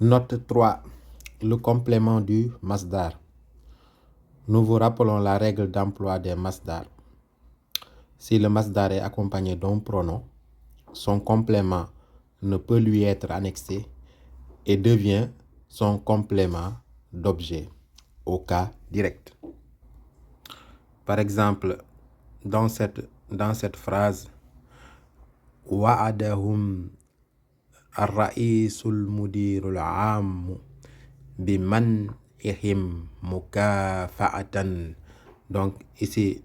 Note 3. Le complément du masdar. Nous vous rappelons la règle d'emploi des masdars. Si le masdar est accompagné d'un pronom, son complément ne peut lui être annexé et devient son complément d'objet au cas direct. Par exemple, dans cette phrase, wa'adahum ar-ra'isul mudirul am biman ihim mukafa'atan. Donc ici,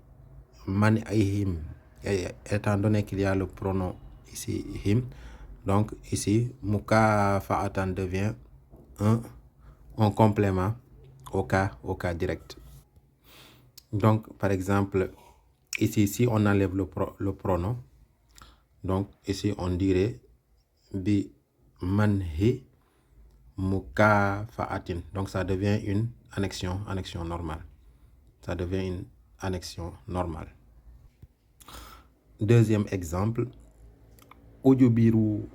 man ihim, étant donné qu'il y a le pronom ici him, donc ici mukafa'atan devient un complément au cas direct. Donc par exemple, ici si on enlève le pronom, donc ici on dirait bi manhi mukafa'atin. Donc ça devient une annexion normale. Ça devient une annexion normale. Deuxième exemple, ujubiru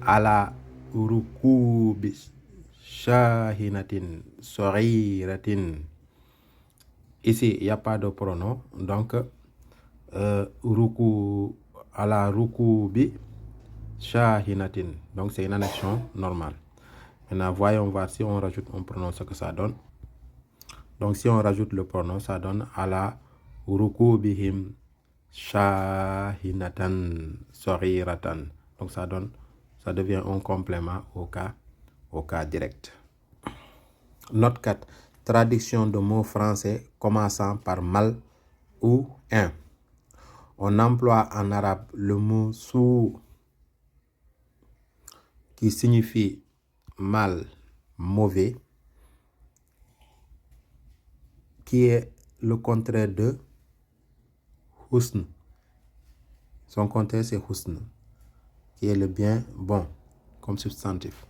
ala rukubi shahinatin soriratin. Ici, il n'y a pas de pronom, donc ruku ala rukubi shahinatin. Donc c'est une annexion normale. Maintenant, voyons voir si on rajoute un pronom ce que ça donne. Donc si on rajoute le pronom, ça donne ala rukubihim shahinatan soriratan. Donc ça devient un complément au cas direct. Note 4. Traduction de mots français commençant par mal ou un. On emploie en arabe le mot sou qui signifie mal, mauvais, qui est le contraire de husn. Son contraire c'est husn, qui est le bien, bon, comme substantif.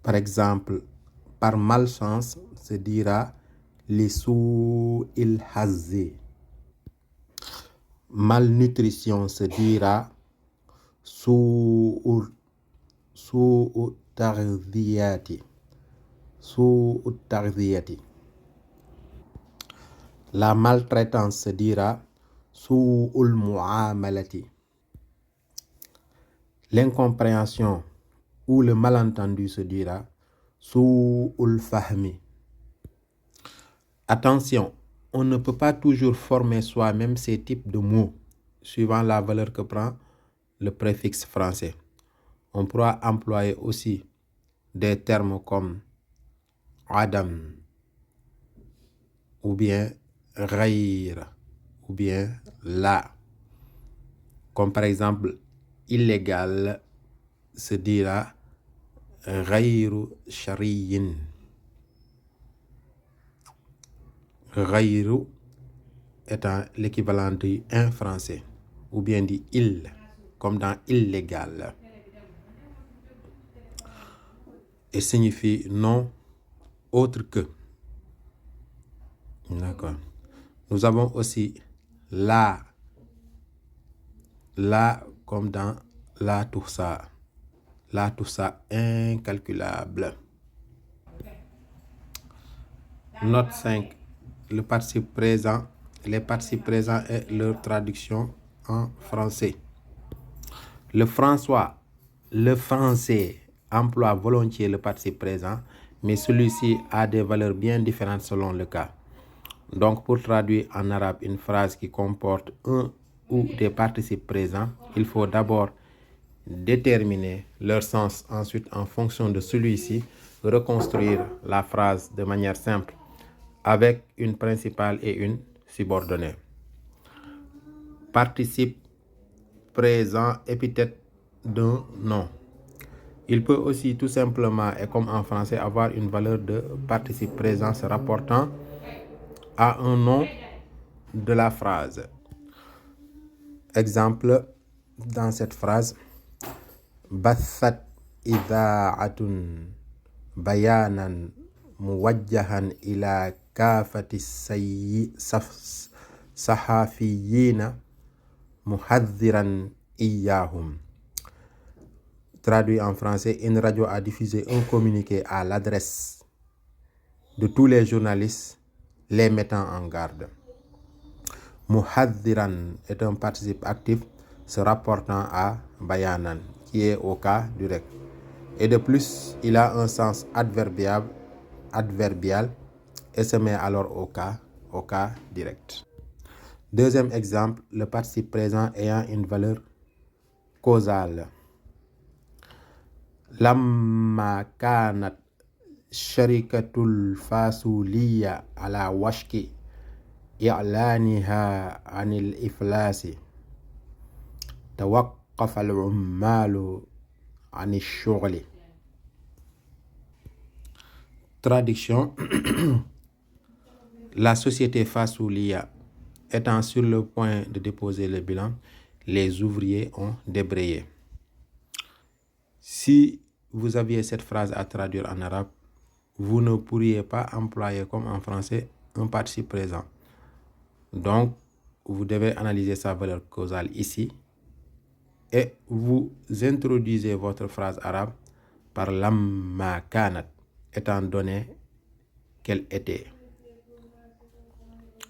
Par exemple, par malchance se dira li sou il hazzi. Malnutrition se dira sou tardiyati. La maltraitance se dira sou muamalati. L'incompréhension ou le malentendu se dira sou fahmi. Attention, on ne peut pas toujours former soi-même ces types de mots suivant la valeur que prend le préfixe français. On pourra employer aussi des termes comme adam ou bien ghayr ou bien la. Comme par exemple, illégal se dira ghayru shariyin. Ghayru étant l'équivalent de un français ou bien dit il, comme dans illégal. Et signifie non autre que. D'accord. Nous avons aussi la comme dans la toussa incalculable. Note 5. Le participe présent, les participes présents et leur traduction en français. Le français emploie volontiers le participe présent, mais celui-ci a des valeurs bien différentes selon le cas. Donc, pour traduire en arabe une phrase qui comporte un ou des participes présents, il faut d'abord déterminer leur sens. Ensuite, en fonction de celui-ci, reconstruire la phrase de manière simple avec une principale et une subordonnée. Participe présent, épithète d'un nom. Il peut aussi tout simplement, et comme en français, avoir une valeur de participe présent se rapportant à un nom de la phrase. Exemple dans cette phrase, bathat idha'atun bayanan muwajjahan ila kafati sahafiyina muhadhiran iyahum. Traduit en français, une radio a diffusé un communiqué à l'adresse de tous les journalistes les mettant en garde. Muhaddiran est un participe actif se rapportant à bayanan, qui est au cas direct. Et de plus, il a un sens adverbial et se met alors au cas direct. Deuxième exemple, le participe présent ayant une valeur causale. Lamma kanat sharikatul fasuliya ala washki i'laniha anil iflasi tawaqqafa al-ummalu anil shughli. Traduction. La société Fasoulia étant sur le point de déposer le bilan, les ouvriers ont débrayé. Si vous aviez cette phrase à traduire en arabe, vous ne pourriez pas employer comme en français un participe présent. Donc, vous devez analyser sa valeur causale ici et vous introduisez votre phrase arabe par lamma kanat, étant donné qu'elle était.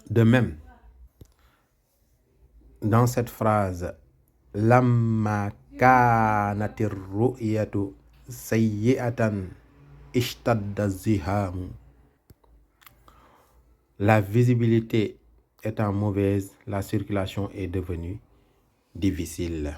De même, dans cette phrase, lamma kanatir ru'yatu sayyi'atan ishtadda zihamu, la visibilité étant mauvaise, la circulation est devenue difficile.